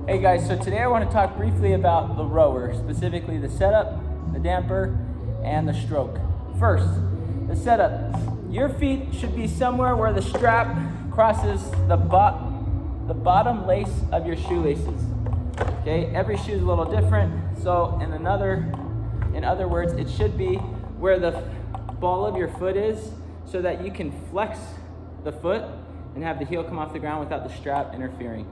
Hey guys, so today I want to talk briefly about the rower, specifically the setup, the damper, and the stroke. First, the setup. Your feet should be somewhere where the strap crosses the bottom lace of your shoelaces. Okay, every shoe is a little different, so in other words, it should be where the ball of your foot is so that you can flex the foot and have the heel come off the ground without the strap interfering.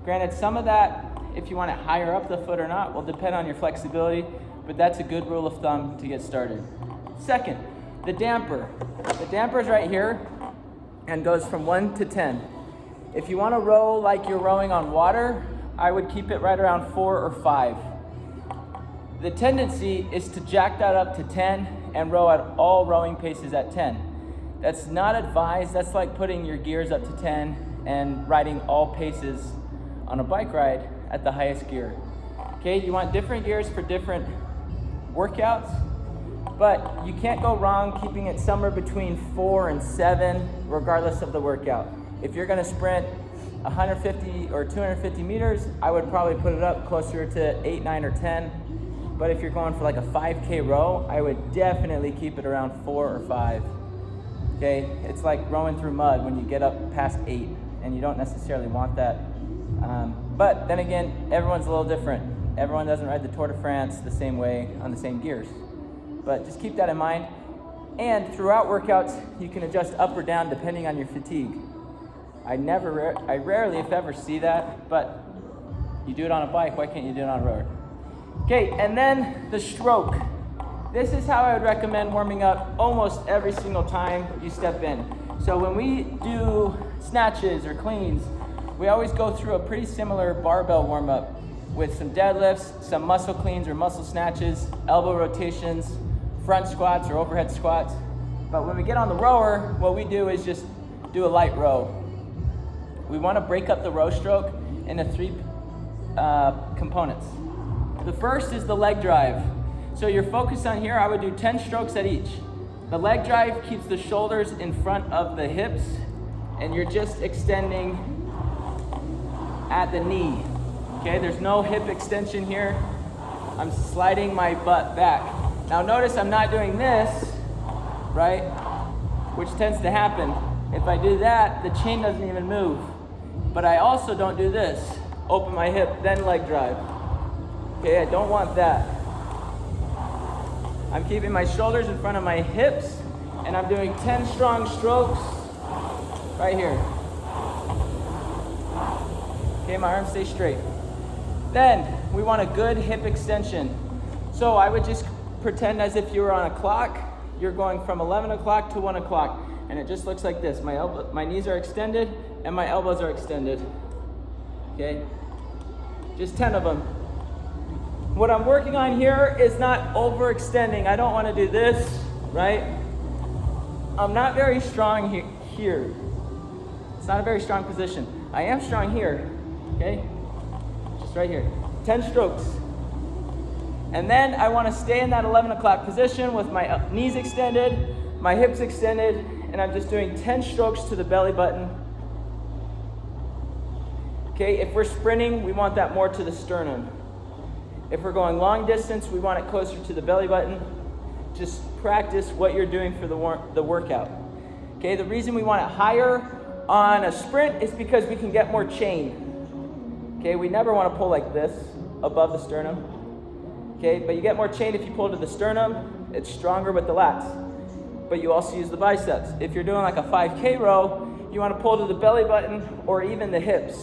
Granted, some of that, if you want it higher up the foot or not, will depend on your flexibility, but that's a good rule of thumb to get started. Second, the damper. The damper is right here and goes from 1 to 10. If you want to row like you're rowing on water, I would keep it right around 4 or 5. The tendency is to jack that up to 10 and row at all rowing paces at 10. That's not advised. That's like putting your gears up to 10 and riding all paces on a bike ride at the highest gear. Okay, you want different gears for different workouts, but you can't go wrong keeping it somewhere between 4 and 7 regardless of the workout. If you're gonna sprint 150 or 250 meters, I would probably put it up closer to 8, 9, or 10. But if you're going for like a 5K row, I would definitely keep it around 4 or 5. Okay, it's like rowing through mud when you get up past 8, and you don't necessarily want that. But then again, everyone's a little different. Everyone doesn't ride the Tour de France the same way on the same gears. But just keep that in mind. And throughout workouts, you can adjust up or down depending on your fatigue. I rarely, if ever, see that, but you do it on a bike, why can't you do it on a road? Okay, and then the stroke. This is how I would recommend warming up almost every single time you step in. So when we do snatches or cleans, we always go through a pretty similar barbell warm-up with some deadlifts, some muscle cleans or muscle snatches, elbow rotations, front squats or overhead squats. But when we get on the rower, what we do is just do a light row. We want to break up the row stroke into 3 components. The first is the leg drive. So you're focused on here, I would do 10 strokes at each. The leg drive keeps the shoulders in front of the hips, and you're just extending at the knee. Okay, there's no hip extension here. I'm sliding my butt back. Now notice I'm not doing this, right? Which tends to happen. If I do that, the chain doesn't even move. But I also don't do this. Open my hip, then leg drive. Okay, I don't want that. I'm keeping my shoulders in front of my hips, and I'm doing 10 strong strokes right here. Okay, my arms stay straight. Then we want a good hip extension. So I would just pretend as if you were on a clock. You're going from 11 o'clock to 1 o'clock, and it just looks like this. My knees are extended and my elbows are extended. Okay, just 10 of them. What I'm working on here is not overextending. I don't want to do this, right? I'm not very strong here. It's not a very strong position. I am strong here, okay? Just right here. 10 strokes. And then I want to stay in that 11 o'clock position with my knees extended, my hips extended, and I'm just doing 10 strokes to the belly button. Okay, if we're sprinting, we want that more to the sternum. If we're going long distance, we want it closer to the belly button. Just practice what you're doing for the workout. Okay, the reason we want it higher on a sprint is because we can get more chain. Okay, we never want to pull like this above the sternum. Okay, but you get more chain if you pull to the sternum. It's stronger with the lats. But you also use the biceps. If you're doing like a 5K row, you want to pull to the belly button or even the hips.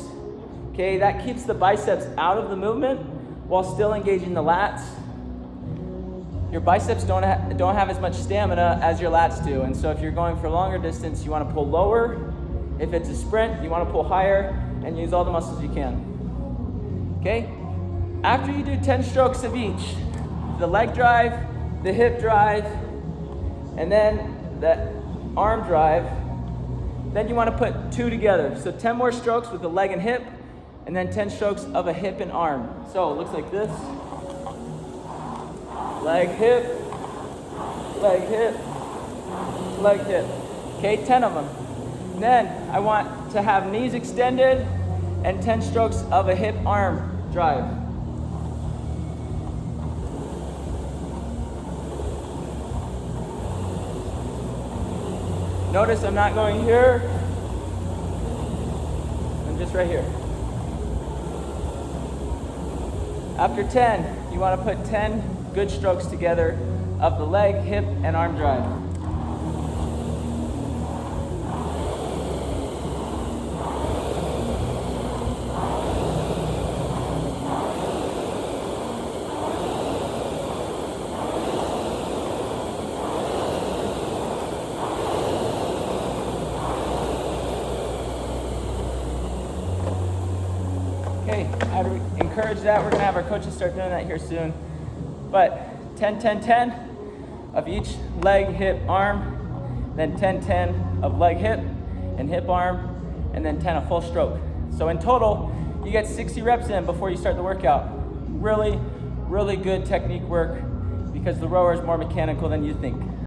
Okay, that keeps the biceps out of the movement while still engaging the lats. Your biceps don't have as much stamina as your lats do, and so if you're going for longer distance, you want to pull lower. If it's a sprint, you want to pull higher and use all the muscles you can. Okay? After you do 10 strokes of each, the leg drive, the hip drive, and then the arm drive, then you want to put 2 together. So 10 more strokes with the leg and hip, and then 10 strokes of a hip and arm. So it looks like this. Leg, hip, leg, hip, leg, hip. Okay, 10 of them. Then I want to have knees extended and 10 strokes of a hip arm drive. Notice I'm not going here, I'm just right here. After 10, you want to put 10 good strokes together of the leg, hip, and arm drive. Okay, I'd encourage that. We're gonna have our coaches start doing that here soon. But 10, 10, 10 of each leg, hip, arm, then 10, 10 of leg, hip, and hip, arm, and then 10 of full stroke. So in total, you get 60 reps in before you start the workout. Really, really good technique work because the rower is more mechanical than you think.